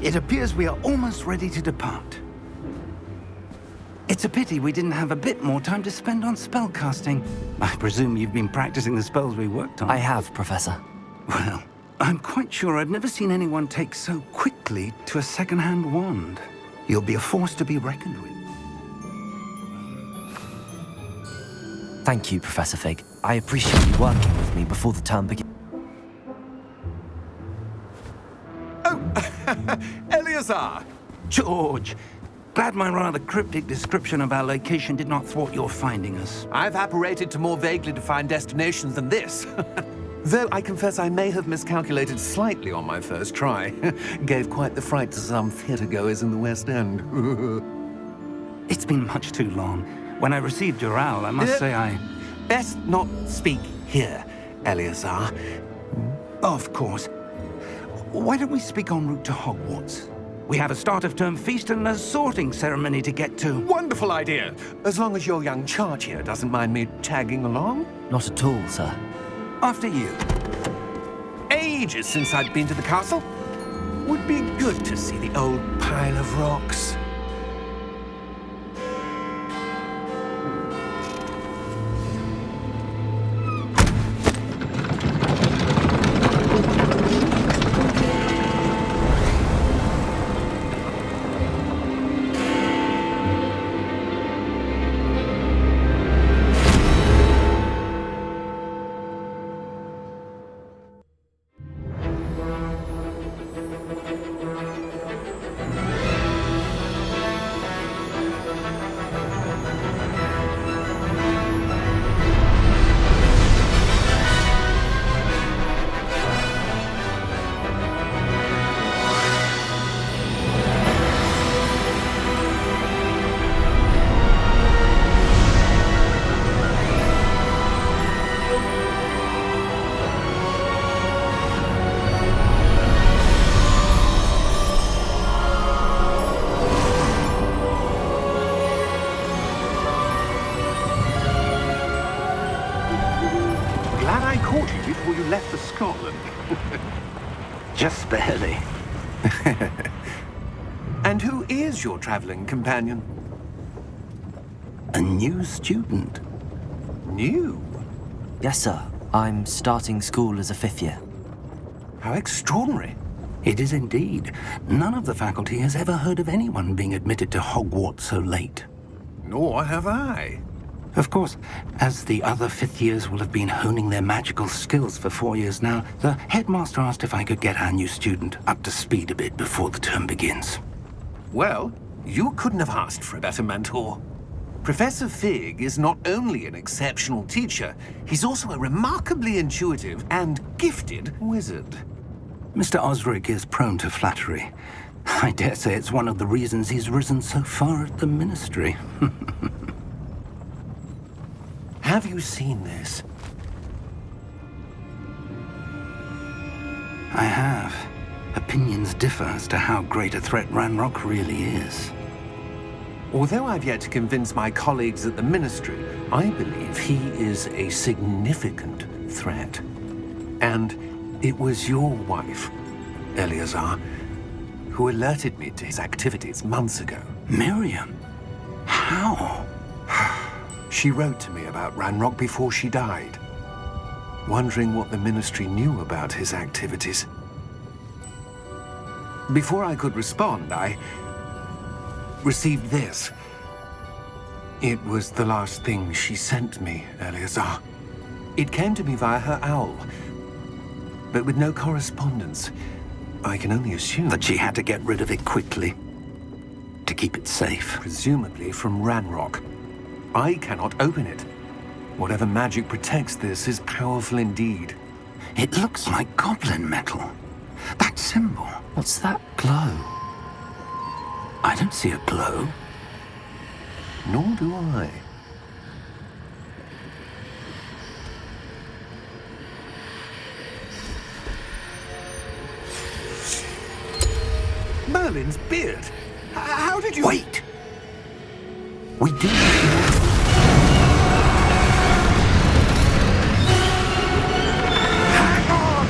It appears we are almost ready to depart. It's a pity we didn't have a bit more time to spend on spellcasting. I presume you've been practicing the spells we worked on. I have, Professor. Well, I'm quite sure I've never seen anyone take so quickly to a second-hand wand. You'll be a force to be reckoned with. Thank you, Professor Fig. I appreciate you working with me before the term begins. Oh, Eleazar! George, glad my rather cryptic description of our location did not thwart your finding us. I've apparated to more vaguely defined destinations than this. Though I confess I may have miscalculated slightly on my first try. Gave quite the fright to some theatre-goers in the West End. It's been much too long. When I received your owl, I must say I... Best not speak here, Eleazar. Of course. Why don't we speak en route to Hogwarts? We have a start-of-term feast and a sorting ceremony to get to. Wonderful idea! As long as your young charge here doesn't mind me tagging along. Not at all, sir. After you. Ages since I'd been to the castle. Would be good to see the old pile of rocks. Before you left for Scotland. Just barely. And who is your traveling companion? A new student. New? Yes, sir. I'm starting school as a 5th year. How extraordinary. It is indeed. None of the faculty has ever heard of anyone being admitted to Hogwarts so late. Nor have I. Of course, as the other 5th years will have been honing their magical skills for 4 years now, the headmaster asked if I could get our new student up to speed a bit before the term begins. Well, you couldn't have asked for a better mentor. Professor Fig is not only an exceptional teacher, he's also a remarkably intuitive and gifted wizard. Mr. Osric is prone to flattery. I dare say it's one of the reasons he's risen so far at the Ministry. Have you seen this? I have. Opinions differ as to how great a threat Ranrock really is. Although I've yet to convince my colleagues at the Ministry, I believe he is a significant threat. And it was your wife, Eleazar, who alerted me to his activities months ago. Miriam? How? She wrote to me about Ranrock before she died, wondering what the Ministry knew about his activities. Before I could respond, I received this. It was the last thing she sent me, Eleazar. It came to me via her owl, but with no correspondence. I can only assume That she had to get rid of it quickly, to keep it safe. presumably from Ranrock. I cannot open it. Whatever magic protects this is powerful indeed. It looks like goblin metal. That symbol. What's that glow? I don't see a glow. Nor do I. Merlin's beard. How did you... Wait! We do. Hang on!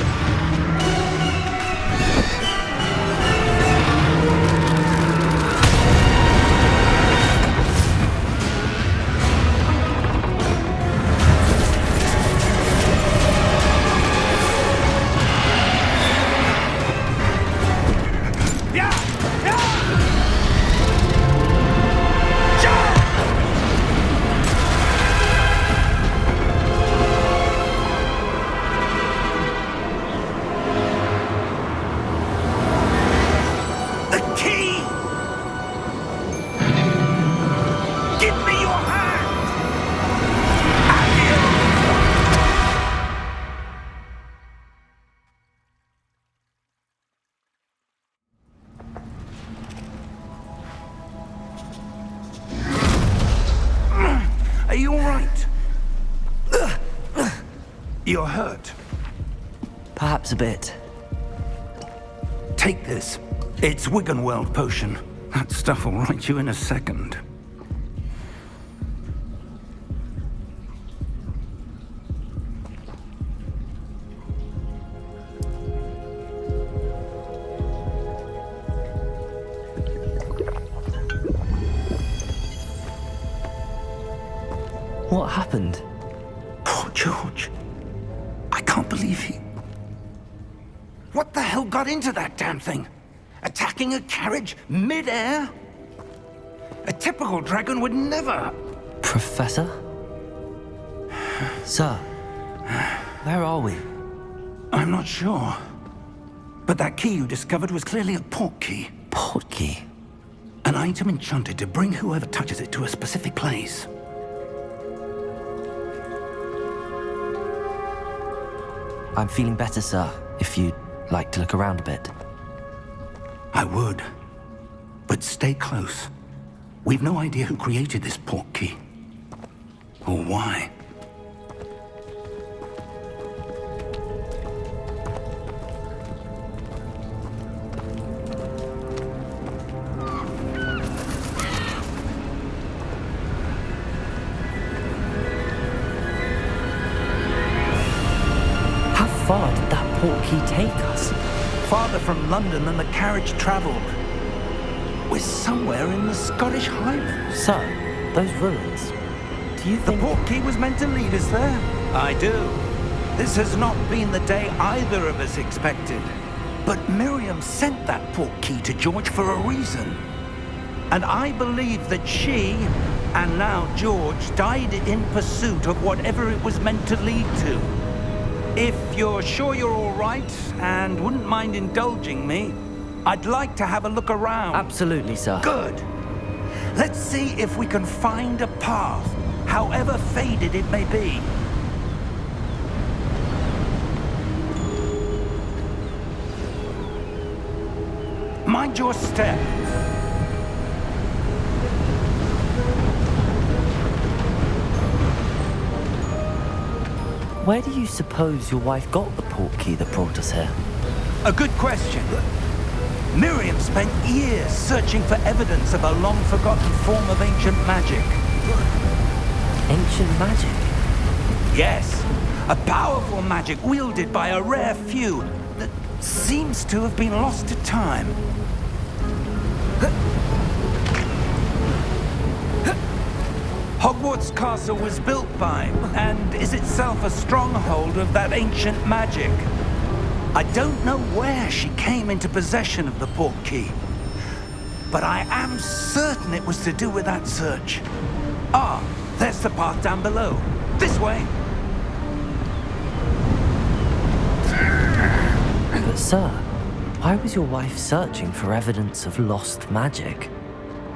You're hurt. Perhaps a bit. Take this. It's Wiggenweld potion. That stuff will right you in a second. What happened? Poor George. I can't believe he... What the hell got into that damn thing? Attacking a carriage mid-air? A typical dragon would never... Professor? Sir, where are we? I'm not sure. But that key you discovered was clearly a port key. Port key? An item enchanted to bring whoever touches it to a specific place. I'm feeling better, sir, if you'd like to look around a bit. I would. But stay close. We've no idea who created this port key. Or why. How far did that port key take us? Farther from London than the carriage traveled. We're somewhere in the Scottish Highlands. Sir, those ruins. Do you The think... port key was meant to lead us there? I do. This has not been the day either of us expected. But Miriam sent that port key to George for a reason. And I believe that she, and now George, died in pursuit of whatever it was meant to lead to. If you're sure you're all right and wouldn't mind indulging me, I'd like to have a look around. Absolutely, sir. Good. Let's see if we can find a path, however faded it may be. Mind your step. Where do you suppose your wife got the port key that brought us here? A good question. Miriam spent years searching for evidence of a long-forgotten form of ancient magic. Ancient magic? Yes, a powerful magic wielded by a rare few that seems to have been lost to time. Hogwarts Castle was built by, and is itself a stronghold of that ancient magic. I don't know where she came into possession of the port key, but I am certain it was to do with that search. Ah, there's the path down below. This way. But sir, why was your wife searching for evidence of lost magic?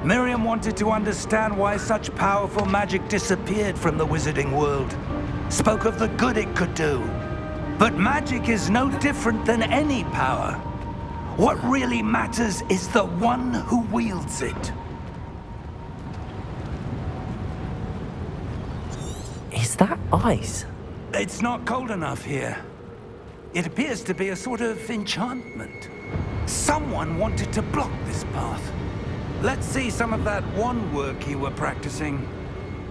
Miriam wanted to understand why such powerful magic disappeared from the wizarding world. Spoke of the good it could do. But magic is no different than any power. What really matters is the one who wields it. Is that ice? It's not cold enough here. It appears to be a sort of enchantment. Someone wanted to block this path. Let's see some of that one work you were practicing.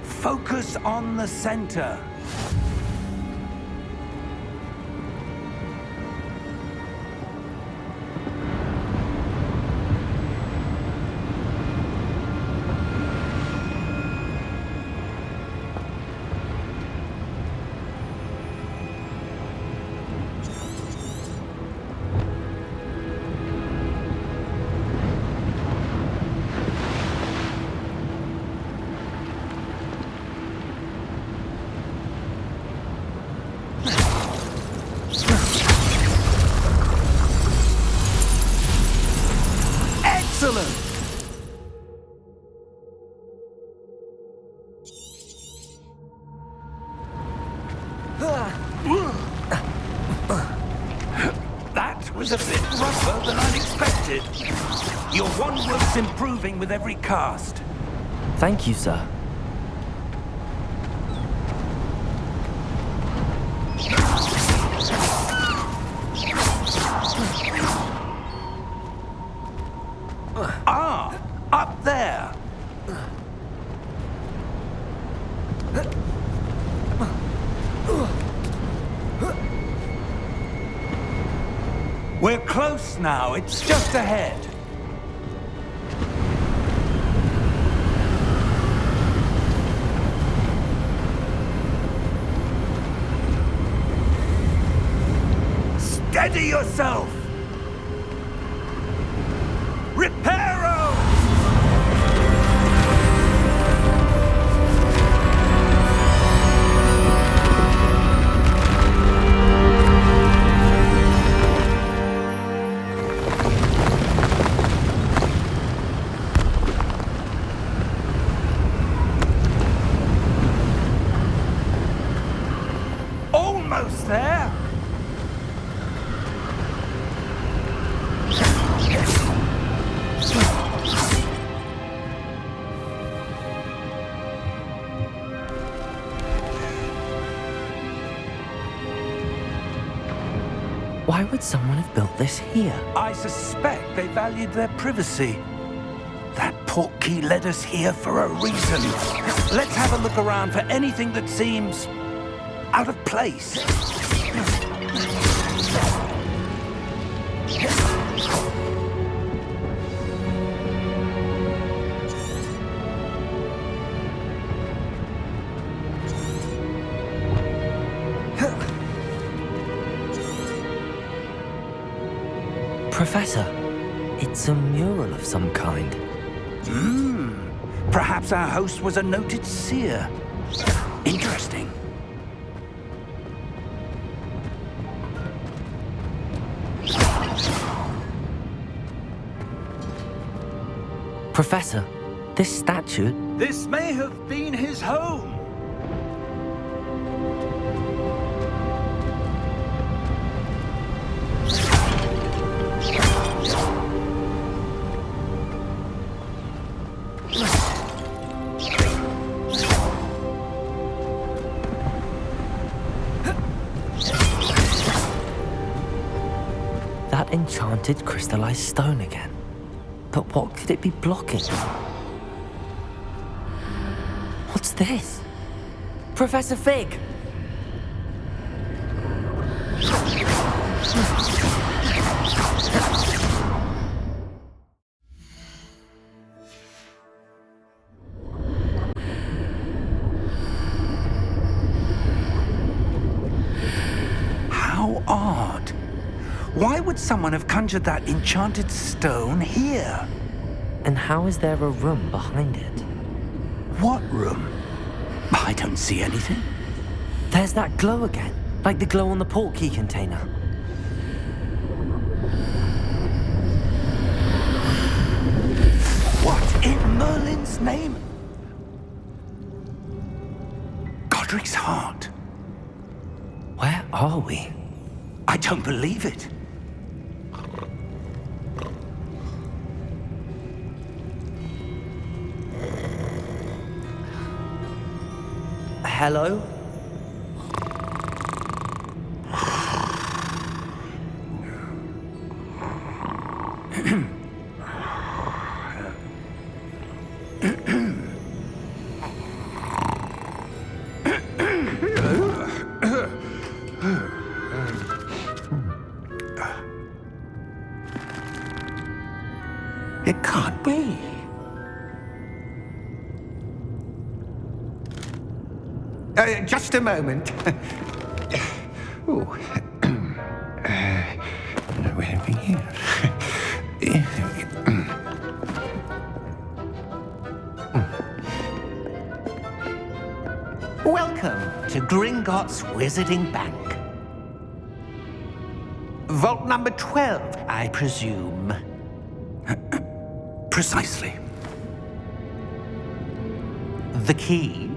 Focus on the center. Excellent! That was a bit rougher than I'd expected. Your wand-work's improving with every cast. Thank you, sir. We're close now. It's just ahead. Steady yourself! Reparo! Almost there! Why would someone have built this here? I suspect they valued their privacy. That portkey led us here for a reason. Let's have a look around for anything that seems out of place. Professor, it's a mural of some kind. Perhaps our host was a noted seer. Interesting. Professor, this statue... This may have been his home. That enchanted crystallized stone again. But what could it be blocking? What's this? Professor Fig! How odd. Why would someone have conjured that enchanted stone here? And how is there a room behind it? What room? I don't see anything. There's that glow again, like the glow on the portkey container. What in Merlin's name? Godric's heart. Where are we? I don't believe it. Hello? It can't be. Just a moment. Oh. Anything here? Welcome to Gringotts Wizarding Bank. Vault number 12, I presume. Precisely. The key?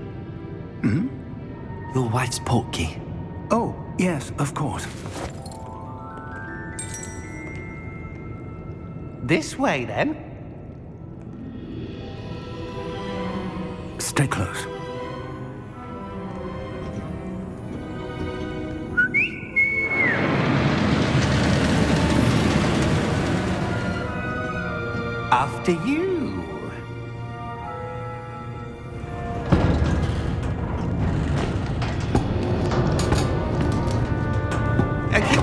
Your wife's portkey. Oh, yes, of course. This way, then. Stay close. After you.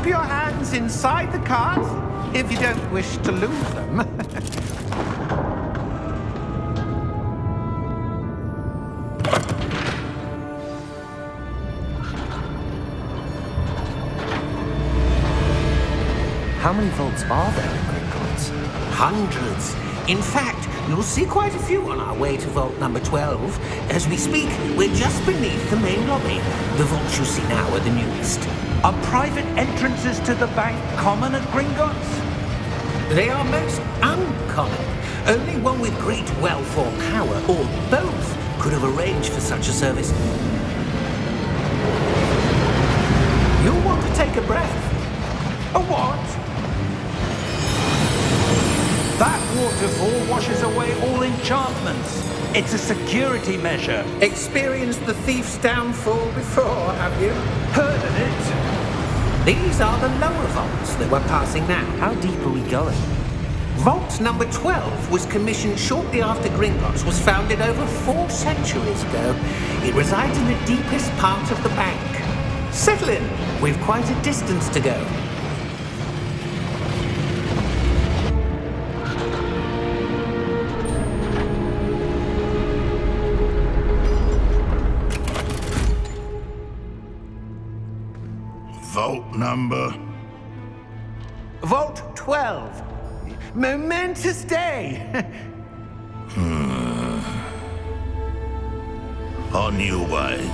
Keep your hands inside the cart if you don't wish to lose them. How many vaults are there in Gringotts? Hundreds. In fact, you'll see quite a few on our way to vault number 12. As we speak, we're just beneath the main lobby. The vaults you see now are the newest. Are private entrances to the bank common at Gringotts? They are most uncommon. Only one with great wealth or power, or both, could have arranged for such a service. You'll want to take a breath. A what? That waterfall washes away all enchantments. It's a security measure. Experienced the thief's downfall before, have you? Heard of it? These are the lower vaults that we're passing now. How deep are we going? Vault number 12 was commissioned shortly after Gringotts was founded over 4 centuries ago. It resides in the deepest part of the bank. Settle in. We've quite a distance to go. Vault number? Vault 12. Momentous day. On your way.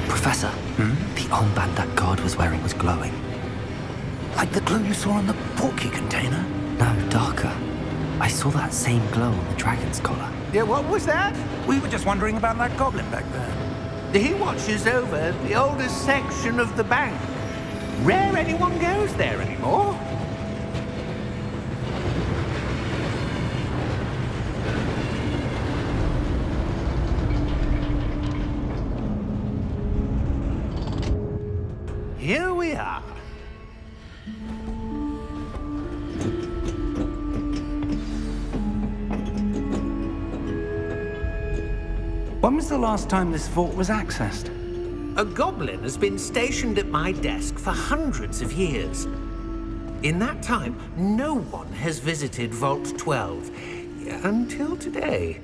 Professor, the armband that guard was wearing was glowing. Like the glow you saw on the portkey container? No, darker. I saw that same glow on the dragon's collar. Yeah, what was that? We were just wondering about that goblin back there. He watches over the oldest section of the bank. Rare anyone goes there anymore. Here we are. When was the last time this vault was accessed? A goblin has been stationed at my desk for hundreds of years. In that time, no one has visited Vault 12 until today.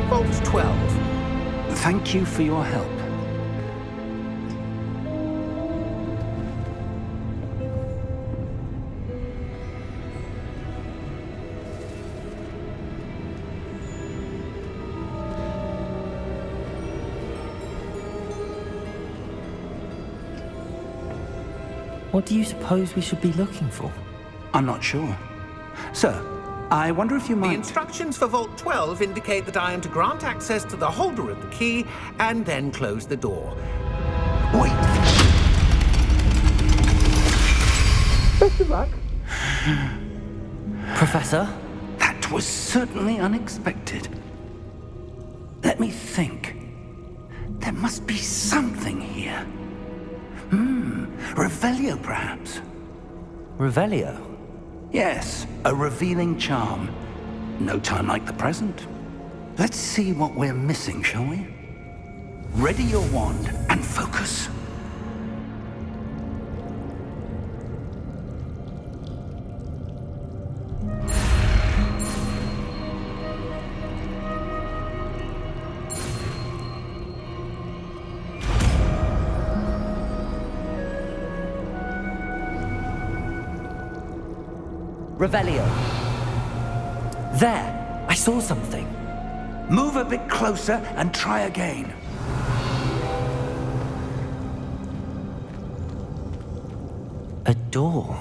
Vault 12. Thank you for your help. What do you suppose we should be looking for? I'm not sure. Sir, I wonder if you The might... instructions for Vault 12 indicate that I am to grant access to the holder of the key and then close the door. Wait! Best of luck. Professor? That was certainly unexpected. Let me think. There must be something here. Revelio, perhaps? Revelio? Yes, a revealing charm. No time like the present. Let's see what we're missing, shall we? Ready your wand and focus. Revelio. There! I saw something. Move a bit closer and try again. A door.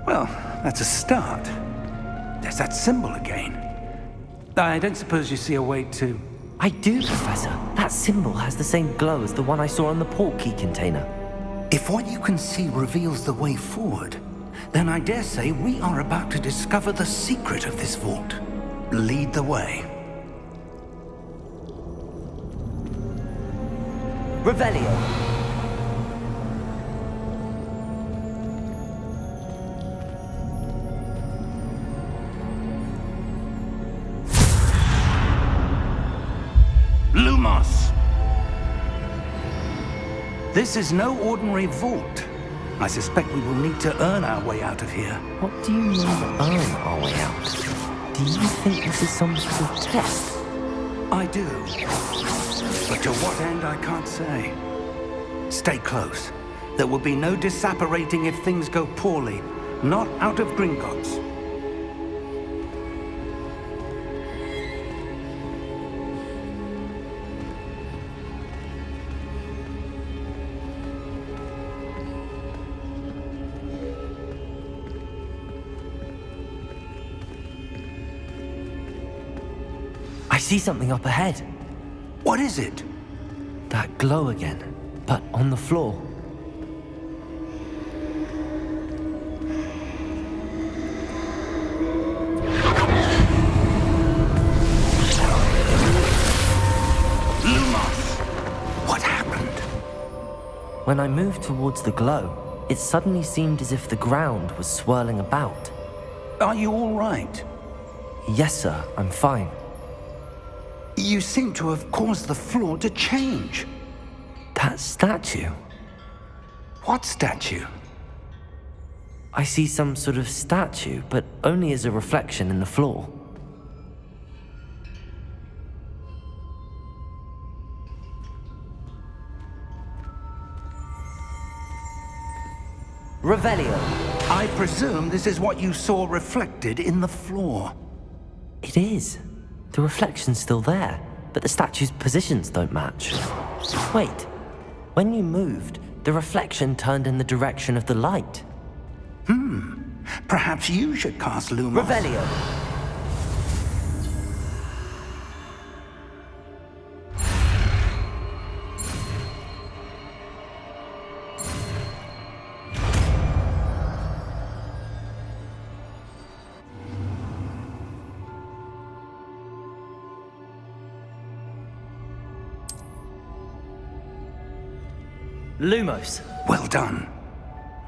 Well, that's a start. There's that symbol again. I don't suppose you see a way to... I do, Professor. That symbol has the same glow as the one I saw on the portkey container. If what you can see reveals the way forward, then I dare say we are about to discover the secret of this vault. Lead the way. Revelio. Lumos! This is no ordinary vault. I suspect we will need to earn our way out of here. What do you mean earn our way out? Do you think this is some sort of test? I do. But to what end, I can't say. Stay close. There will be no disapparating if things go poorly. Not out of Gringotts. I see something up ahead. What is it? That glow again, but on the floor. Lumos! What happened? When I moved towards the glow, it suddenly seemed as if the ground was swirling about. Are you all right? Yes, sir, I'm fine. You seem to have caused the floor to change. That statue. What statue? I see some sort of statue, but only as a reflection in the floor. Revelio. I presume this is what you saw reflected in the floor. It is. The reflection's still there, but the statue's positions don't match. Wait. When you moved, the reflection turned in the direction of the light. Perhaps you should cast Lumos. Revelio. Lumos. Well done.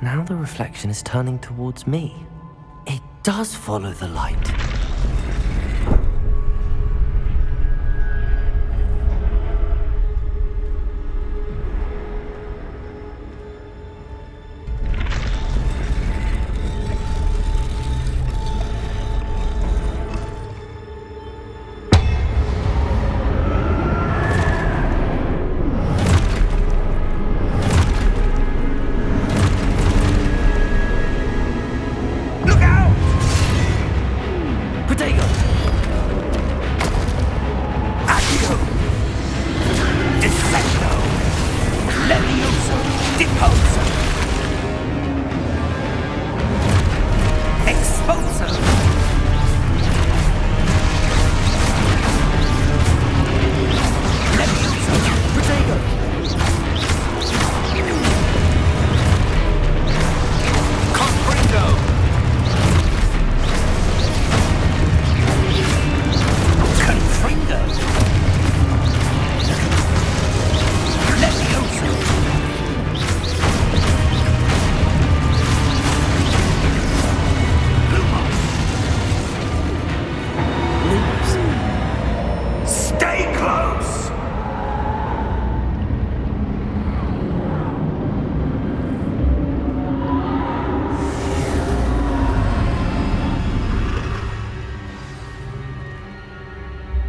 Now the reflection is turning towards me. It does follow the light.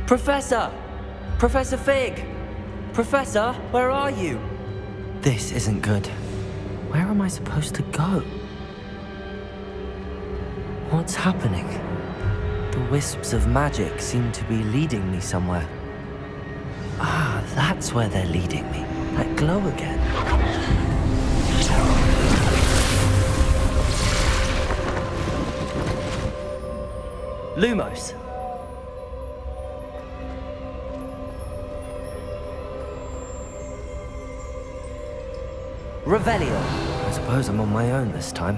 Professor! Professor Fig! Professor, where are you? This isn't good. Where am I supposed to go? What's happening? The wisps of magic seem to be leading me somewhere. Ah, that's where they're leading me. That glow again. Lumos. Revelio. I suppose I'm on my own this time.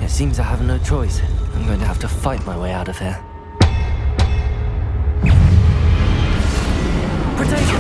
It seems I have no choice. I'm going to have to fight my way out of here. Protect!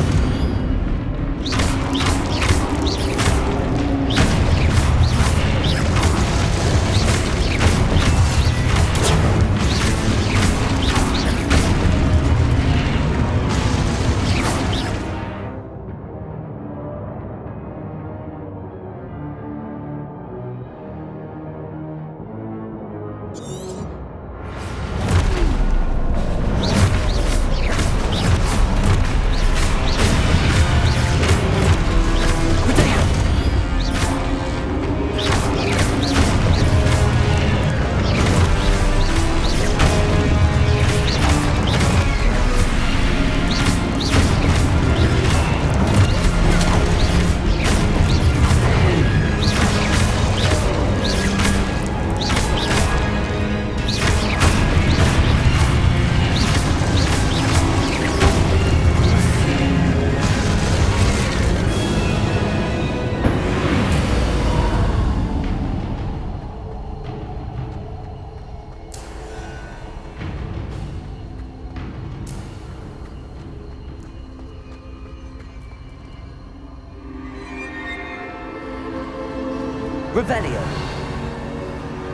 Revelio.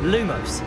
Lumos.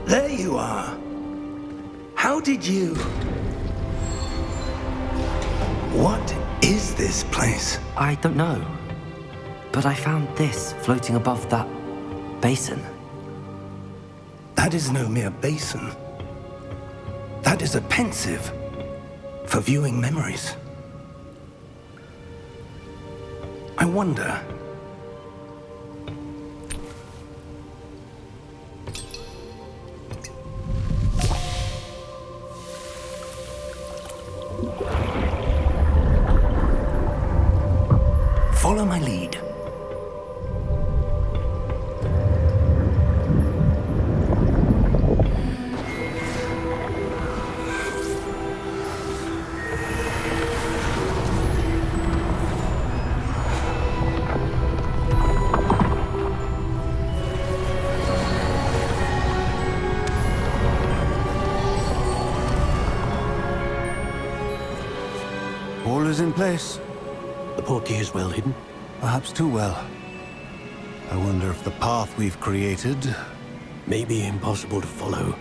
There you are. How did you... What is this place? I don't know. But I found this floating above that basin. That is no mere basin. That is a pensive for viewing memories. I wonder... Follow my lead. All is in place. The portkey is well hidden. Perhaps too well. I wonder if the path we've created... May be impossible to follow.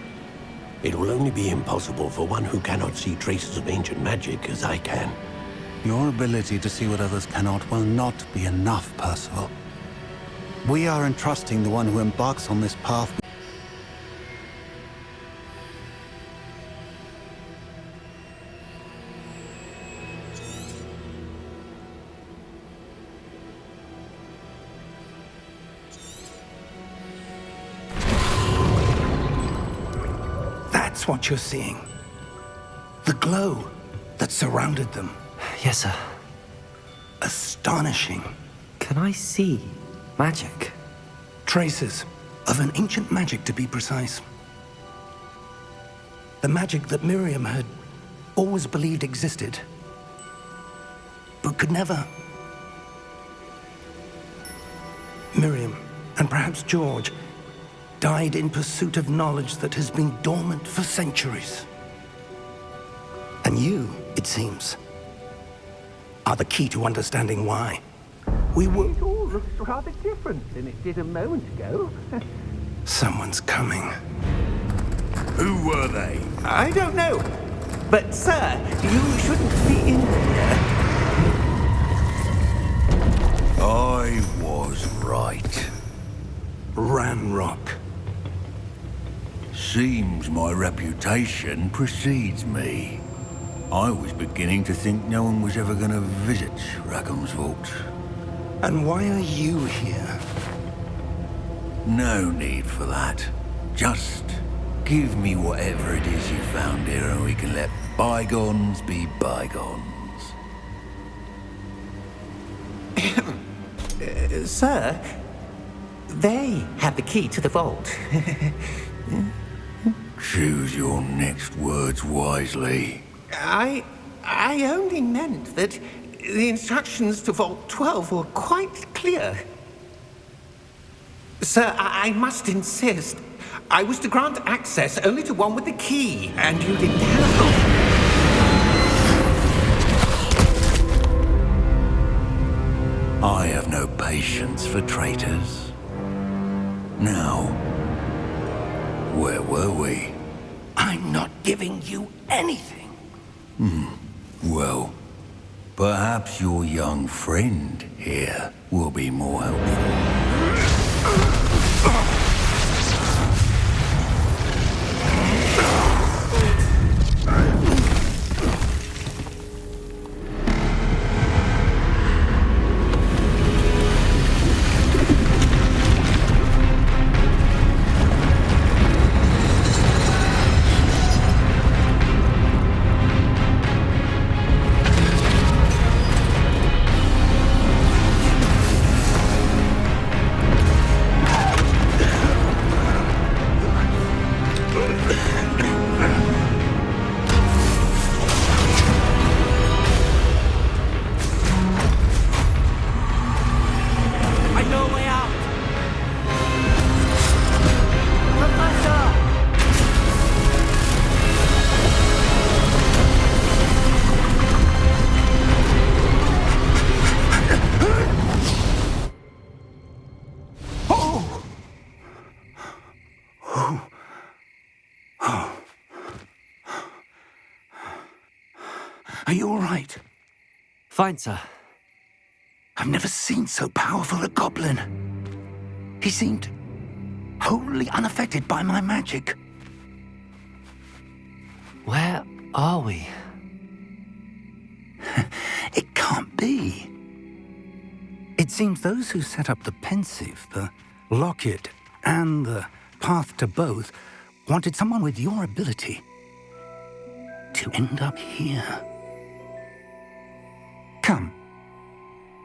It will only be impossible for one who cannot see traces of ancient magic as I can. Your ability to see what others cannot will not be enough, Percival. We are entrusting the one who embarks on this path... That's what you're seeing. The glow that surrounded them. Yes, sir. Astonishing. Can I see magic? Traces of an ancient magic, to be precise. The magic that Miriam had always believed existed, but could never. Miriam, and perhaps George, died in pursuit of knowledge that has been dormant for centuries. And you, it seems, are the key to understanding why. We were... It all looks rather different than it did a moment ago. Someone's coming. Who were they? I don't know. But, sir, you shouldn't be in here. I was right. Ranrock. Seems my reputation precedes me. I was beginning to think no one was ever going to visit Rackham's vault. And why are you here? No need for that. Just give me whatever it is you found here and we can let bygones be bygones. Sir, they have the key to the vault. Choose your next words wisely. I only meant that the instructions to Vault 12 were quite clear. Sir, I must insist. I was to grant access only to one with the key, and you didn't have I have no patience for traitors. Now, where were we? I'm not giving you anything. Well, perhaps your young friend here will be more helpful. Are you all right? Fine, sir. I've never seen so powerful a goblin. He seemed wholly unaffected by my magic. Where are we? It can't be. It seems those who set up the pensive, the locket, and the path to both wanted someone with your ability to end up here. Come.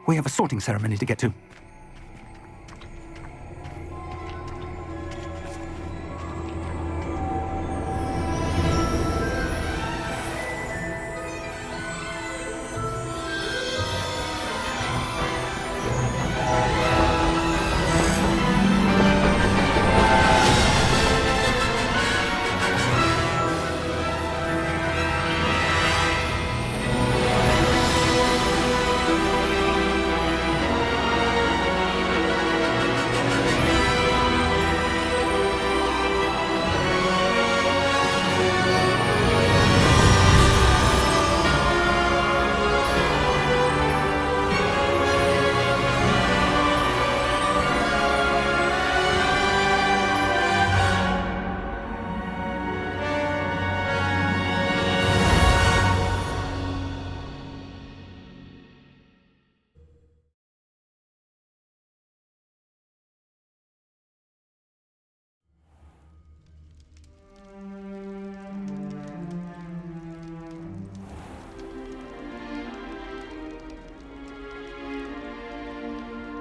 We have a sorting ceremony to get to.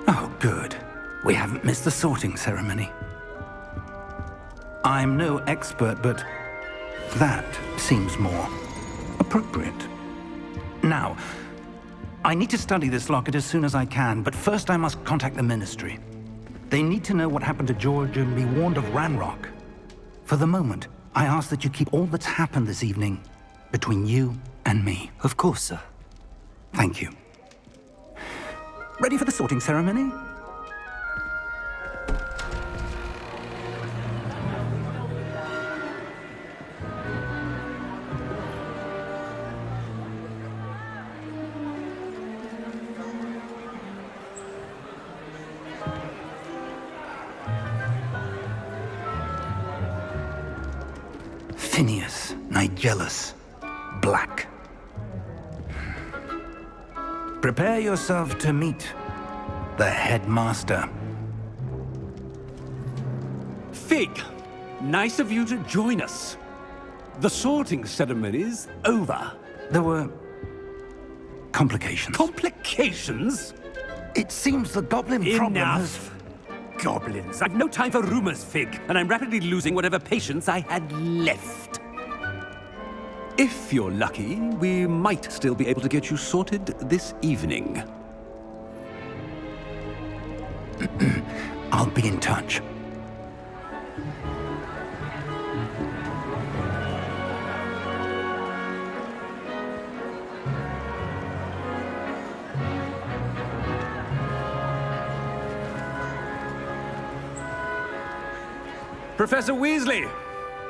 Oh, good. We haven't missed the sorting ceremony. I'm no expert, but that seems more appropriate. Now, I need to study this locket as soon as I can, but first I must contact the Ministry. They need to know what happened to George and be warned of Ranrock. For the moment, I ask that you keep all that's happened this evening between you and me. Of course, sir. Thank you. Ready for the sorting ceremony? Phineas, Nigellus, Black. Prepare yourself to meet the headmaster. Fig, nice of you to join us. The sorting ceremony's over. There were complications. Complications? It seems the goblin problem has... Enough! Goblins. I've no time for rumors, Fig, and I'm rapidly losing whatever patience I had left. If you're lucky, we might still be able to get you sorted this evening. I'll be in touch. Professor Weasley,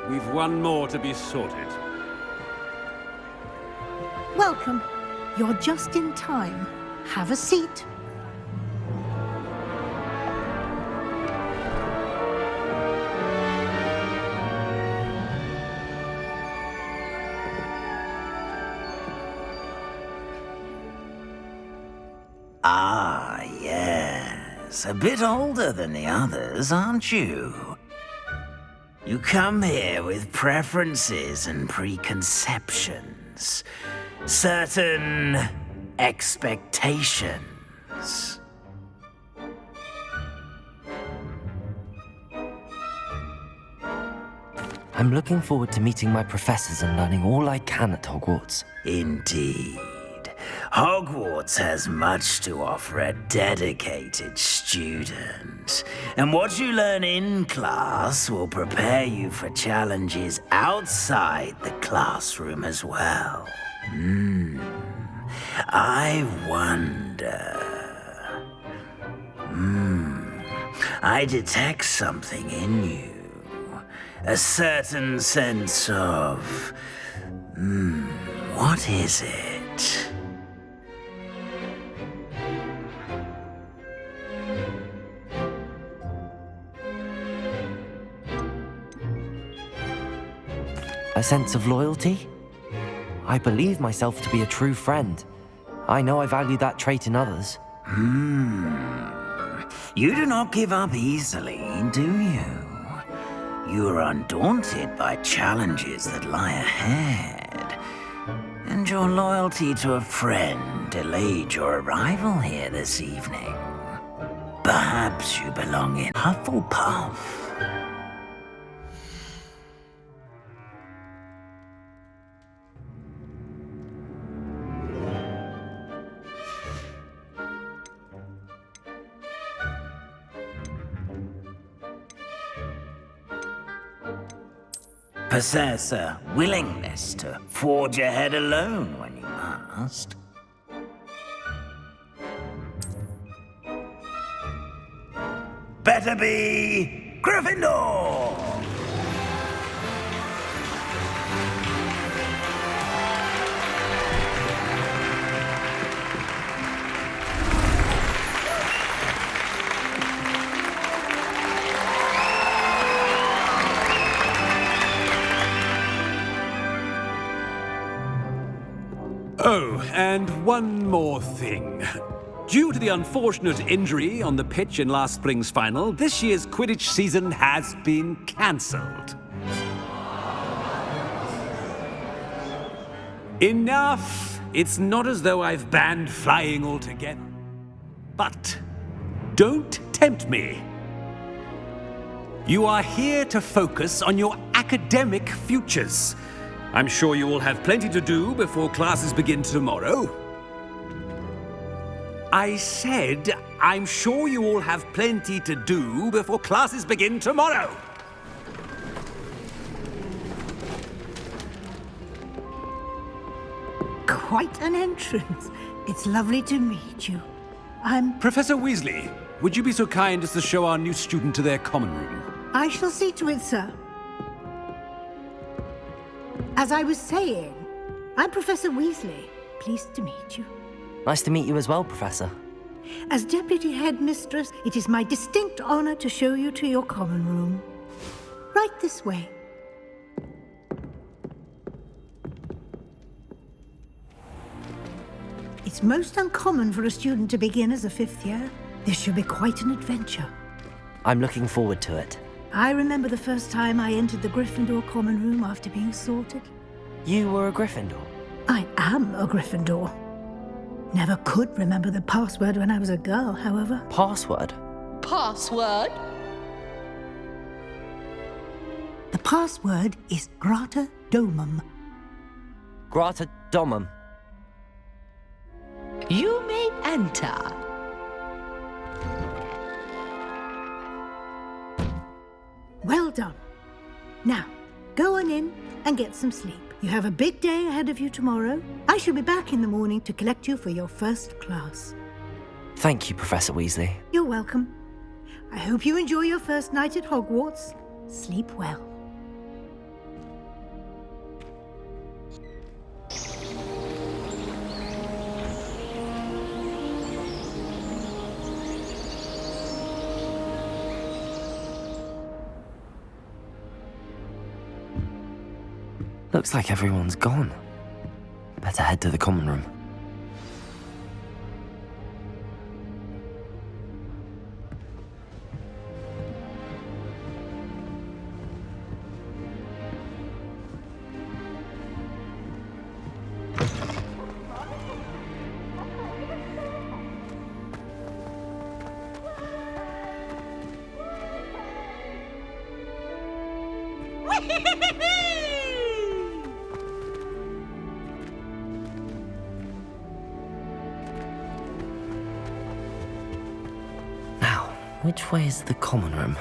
we've one more to be sorted. Welcome. You're just in time. Have a seat. Ah, yes. A bit older than the others, aren't you? You come here with preferences and preconceptions. Certain expectations. I'm looking forward to meeting my professors and learning all I can at Hogwarts. Indeed. Hogwarts has much to offer a dedicated student. And what you learn in class will prepare you for challenges outside the classroom as well. I wonder... I detect something in you. A certain sense of... what is it? A sense of loyalty? I believe myself to be a true friend. I know I value that trait in others. You do not give up easily, do you? You are undaunted by challenges that lie ahead. And your loyalty to a friend delayed your arrival here this evening. Perhaps you belong in Hufflepuff. Possess a willingness to forge ahead alone when you must. Better be Gryffindor! Oh, and one more thing. Due to the unfortunate injury on the pitch in last spring's final, this year's Quidditch season has been cancelled. Enough! It's not as though I've banned flying altogether. But don't tempt me. You are here to focus on your academic futures. I'm sure you will have plenty to do before classes begin tomorrow. I said I'm sure you all have plenty to do before classes begin tomorrow. Quite an entrance. It's lovely to meet you. I'm... Professor Weasley, would you be so kind as to show our new student to their common room? I shall see to it, sir. As I was saying, I'm Professor Weasley. Pleased to meet you. Nice to meet you as well, Professor. As Deputy Headmistress, it is my distinct honor to show you to your common room. Right this way. It's most uncommon for a student to begin as a fifth year. This should be quite an adventure. I'm looking forward to it. I remember the first time I entered the Gryffindor common room after being sorted. You were a Gryffindor? I am a Gryffindor. Never could remember the password when I was a girl, however. Password? Password? The password is Grata Domum. Grata Domum. You may enter. Well done. Now, go on in and get some sleep. You have a big day ahead of you tomorrow. I shall be back in the morning to collect you for your first class. Thank you, Professor Weasley. You're welcome. I hope you enjoy your first night at Hogwarts. Sleep well. Looks like everyone's gone. Better head to the common room. Which way is the common room?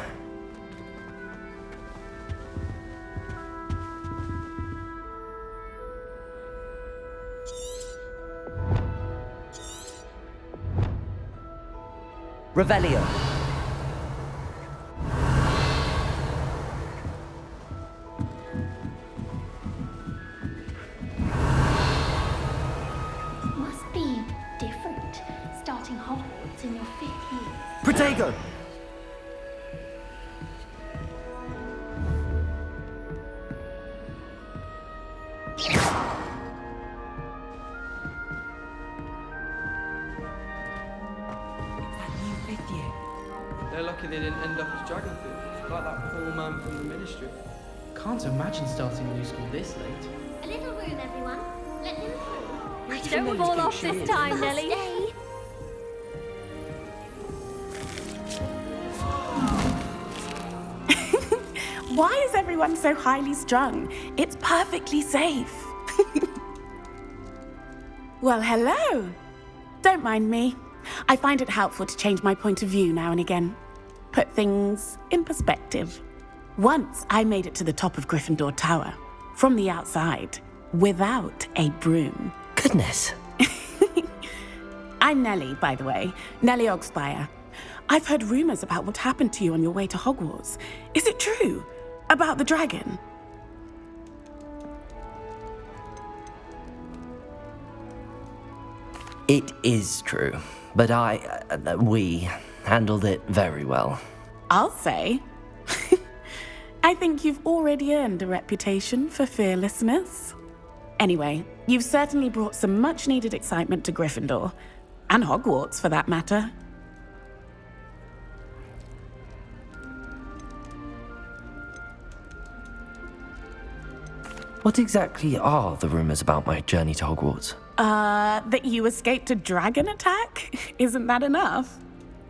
Revelio. Must be different, starting Hogwarts in your 5th year. Protego! They're lucky they didn't end up as dragon food, like that poor man from the ministry. Can't imagine starting new school this late. A little room, everyone. Let them through. Where do you Don't think fall they off think she this is? time, Nelly. Why is everyone so highly strung? It's perfectly safe. Well, hello. Don't mind me. I find it helpful to change my point of view now and again. Put things in perspective. Once I made it to the top of Gryffindor Tower, from the outside, without a broom. Goodness. I'm Nellie, by the way. Nellie Ogspire. I've heard rumors about what happened to you on your way to Hogwarts. Is it true? About the dragon? It is true, but we handled it very well. I'll say. I think you've already earned a reputation for fearlessness. Anyway, you've certainly brought some much-needed excitement to Gryffindor, and Hogwarts for that matter. What exactly are the rumors about my journey to Hogwarts? That you escaped a dragon attack? Isn't that enough?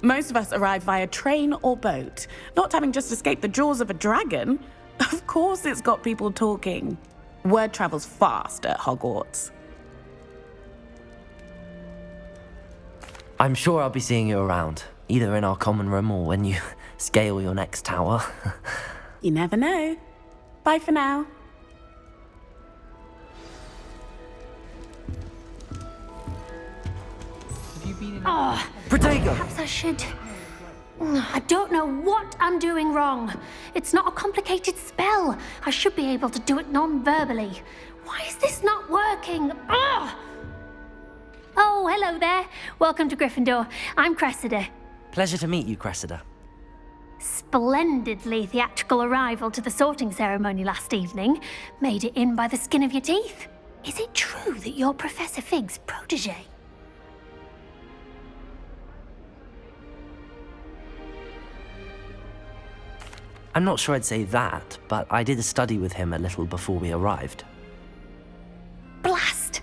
Most of us arrive via train or boat, not having just escaped the jaws of a dragon. Of course it's got people talking. Word travels fast at Hogwarts. I'm sure I'll be seeing you around, either in our common room or when you scale your next tower. You never know. Bye for now. Oh, Protego! perhaps I should. I don't know what I'm doing wrong. It's not a complicated spell. I should be able to do it non-verbally. Why is this not working? Ugh! Oh, hello there. Welcome to Gryffindor. I'm Cressida. Pleasure to meet you, Cressida. Splendidly theatrical arrival to the sorting ceremony last evening. Made it in by the skin of your teeth. Is it true that you're Professor Fig's protege? I'm not sure I'd say that, but I did study with him a little before we arrived. Blast!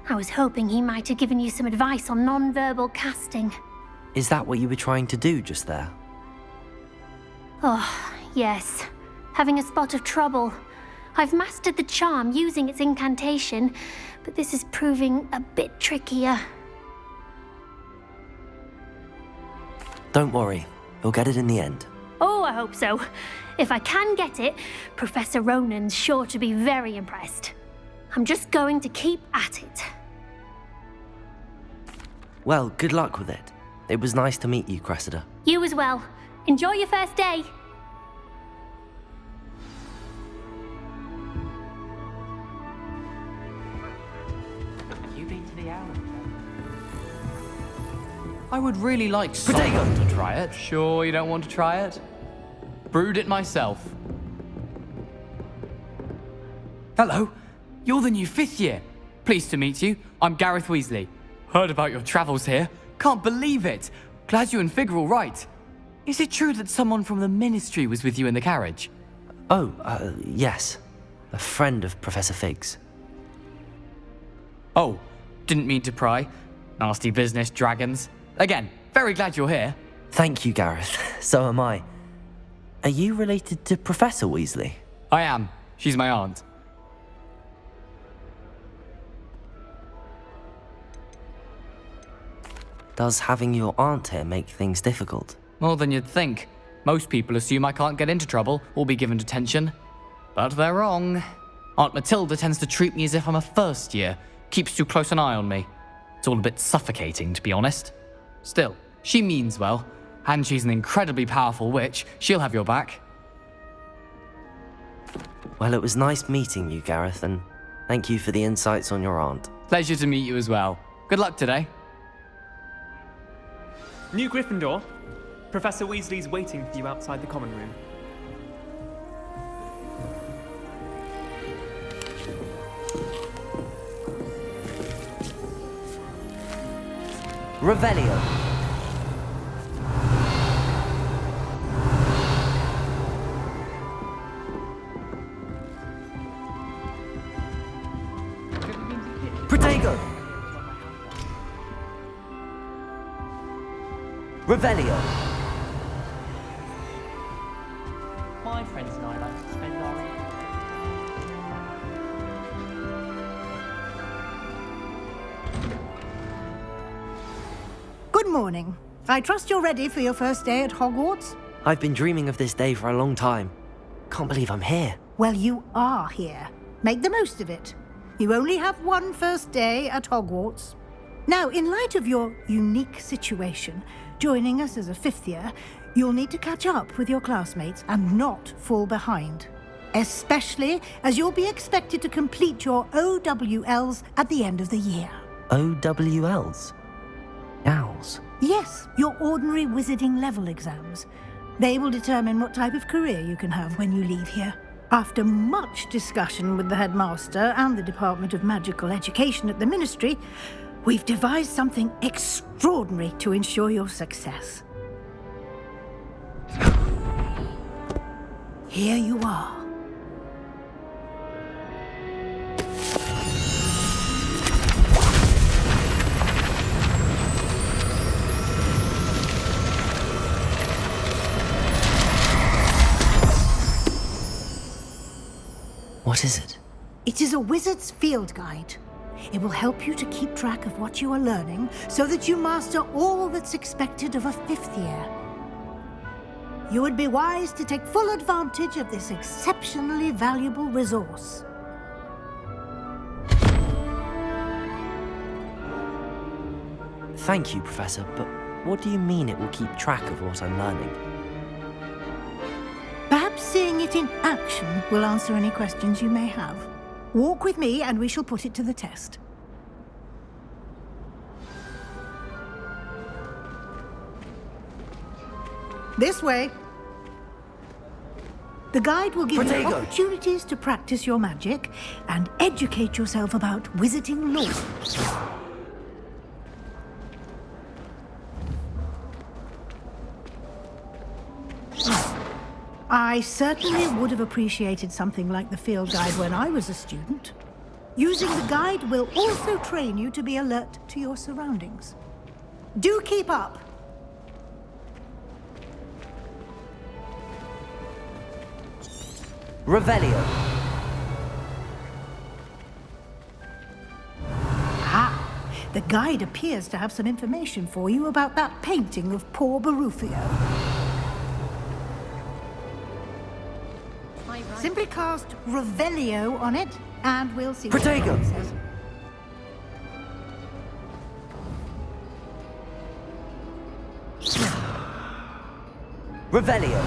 I was hoping he might have given you some advice on non-verbal casting. Is that what you were trying to do just there? Oh, yes. Having a spot of trouble. I've mastered the charm using its incantation, but this is proving a bit trickier. Don't worry, you'll get it in the end. Oh, I hope so. If I can get it, Professor Ronan's sure to be very impressed. I'm just going to keep at it. Well, good luck with it. It was nice to meet you, Cressida. You as well. Enjoy your first day. Have you been to the owl? I would really like someone to try it. Sure you don't want to try it? Brewed it myself. Hello, you're the new 5th year. Pleased to meet you. I'm Gareth Weasley. Heard about your travels here. Can't believe it. Glad you and Fig are all right. Is it true that someone from the Ministry was with you in the carriage? Oh, yes. A friend of Professor Fig's. Oh, didn't mean to pry. Nasty business, dragons. Again, very glad you're here. Thank you, Gareth. So am I. Are you related to Professor Weasley? I am. She's my aunt. Does having your aunt here make things difficult? More than you'd think. Most people assume I can't get into trouble or be given detention. But they're wrong. Aunt Matilda tends to treat me as if I'm a first year. Keeps too close an eye on me. It's all a bit suffocating, to be honest. Still, she means well. And she's an incredibly powerful witch. She'll have your back. Well, it was nice meeting you, Gareth, and thank you for the insights on your aunt. Pleasure to meet you as well. Good luck today. New Gryffindor. Professor Weasley's waiting for you outside the common room. Revelio. Protego. Revelio. My friends and I like to spend our Good morning. I trust you're ready for your first day at Hogwarts? I've been dreaming of this day for a long time. Can't believe I'm here. Well, you are here. Make the most of it. You only have one first day at Hogwarts. Now, in light of your unique situation, joining us as a 5th year, you'll need to catch up with your classmates and not fall behind. Especially as you'll be expected to complete your OWLs at the end of the year. OWLs? Owls? Yes, your ordinary wizarding level exams. They will determine what type of career you can have when you leave here. After much discussion with the headmaster and the Department of Magical Education at the Ministry, we've devised something extraordinary to ensure your success. Here you are. What is it? It is a wizard's field guide. It will help you to keep track of what you are learning so that you master all that's expected of a 5th year. You would be wise to take full advantage of this exceptionally valuable resource. Thank you, Professor, but what do you mean it will keep track of what I'm learning? Perhaps seeing it in action will answer any questions you may have. Walk with me and we shall put it to the test. This way. The guide will give you opportunities to practice your magic and educate yourself about wizarding lore. I certainly would have appreciated something like the field guide when I was a student. Using the guide will also train you to be alert to your surroundings. Do keep up! Revelio. Ah, the guide appears to have some information for you about that painting of poor Barufio. Simply cast Revelio on it, and we'll see what it says. Revelio.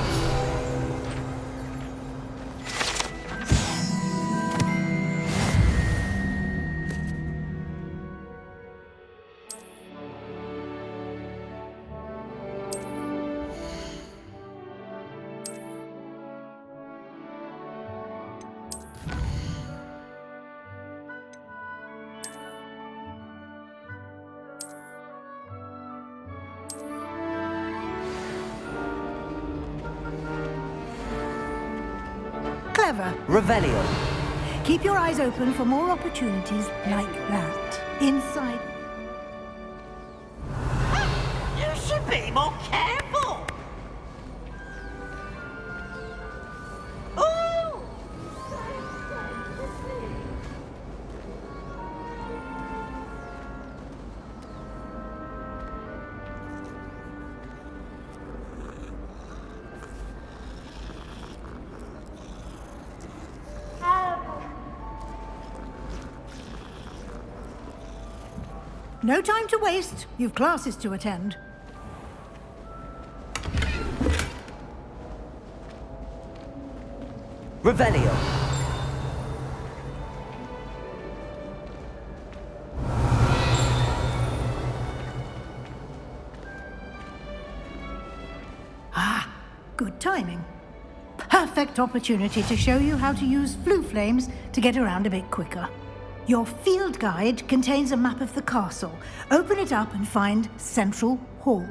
Clever. Revelio. Keep your eyes open for more opportunities like that. Inside. You should be more careful! Ooh! No time to waste. You've classes to attend. Revelio. Ah, good timing. Perfect opportunity to show you how to use flue flames to get around a bit quicker. Your field guide contains a map of the castle. Open it up and find Central Hall.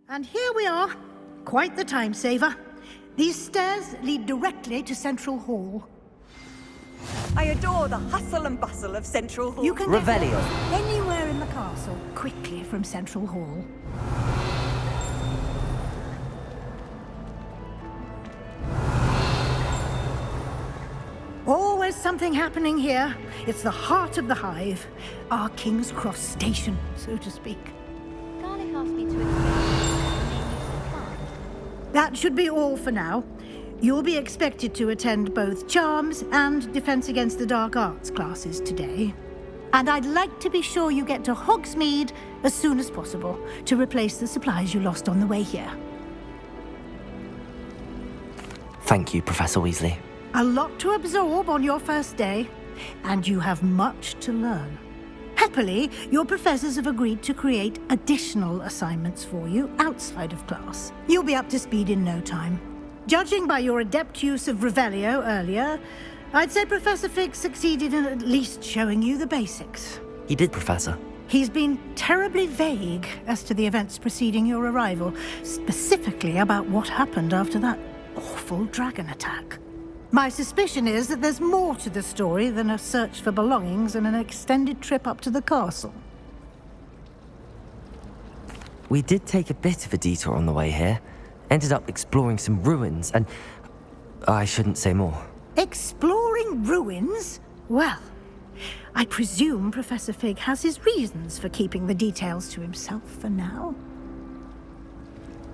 And here we are. Quite the time saver. These stairs lead directly to Central Hall. I adore the hustle and bustle of Central Hall. You can get anywhere in the castle quickly from Central Hall. is something happening here. It's the heart of the hive. Our King's Cross station, so to speak. Garlic asked me to explain. That should be all for now. You'll be expected to attend both Charms and Defense Against the Dark Arts classes today. And I'd like to be sure you get to Hogsmeade as soon as possible to replace the supplies you lost on the way here. Thank you, Professor Weasley. A lot to absorb on your first day, and you have much to learn. Happily, your professors have agreed to create additional assignments for you outside of class. You'll be up to speed in no time. Judging by your adept use of Revelio earlier, I'd say Professor Fig succeeded in at least showing you the basics. He did, Professor. He's been terribly vague as to the events preceding your arrival, specifically about what happened after that awful dragon attack. My suspicion is that there's more to the story than a search for belongings and an extended trip up to the castle. We did take a bit of a detour on the way here. Ended up exploring some ruins and... I shouldn't say more. Exploring ruins? Well, I presume Professor Fig has his reasons for keeping the details to himself for now.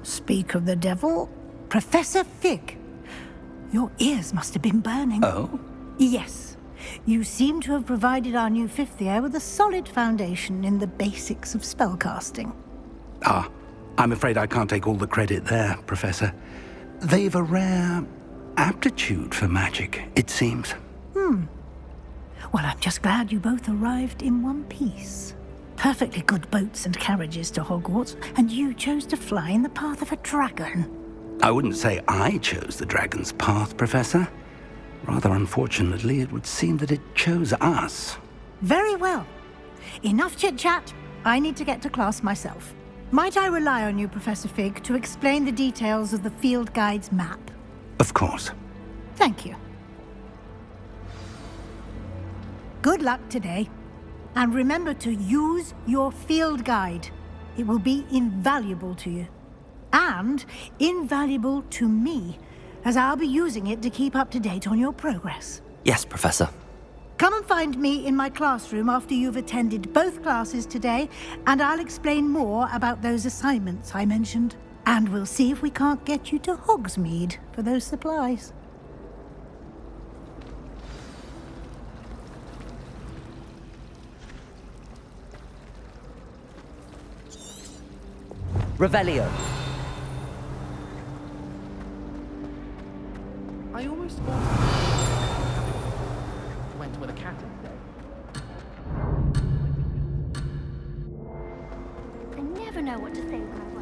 Speak of the devil, Professor Fig. Your ears must have been burning. Oh? Yes. You seem to have provided our new fifth year with a solid foundation in the basics of spellcasting. Ah, I'm afraid I can't take all the credit there, Professor. They've a rare aptitude for magic, it seems. Well, I'm just glad you both arrived in one piece. Perfectly good boats and carriages to Hogwarts, and you chose to fly in the path of a dragon. I wouldn't say I chose the dragon's path, Professor. Rather unfortunately, it would seem that it chose us. Very well. Enough chit-chat. I need to get to class myself. Might I rely on you, Professor Fig, to explain the details of the field guide's map? Of course. Thank you. Good luck today. And remember to use your field guide. It will be invaluable to you. And invaluable to me, as I'll be using it to keep up to date on your progress. Yes, Professor. Come and find me in my classroom after you've attended both classes today, and I'll explain more about those assignments I mentioned. And we'll see if we can't get you to Hogsmeade for those supplies. Revelio. I almost went with a cat instead. I never know what to say when I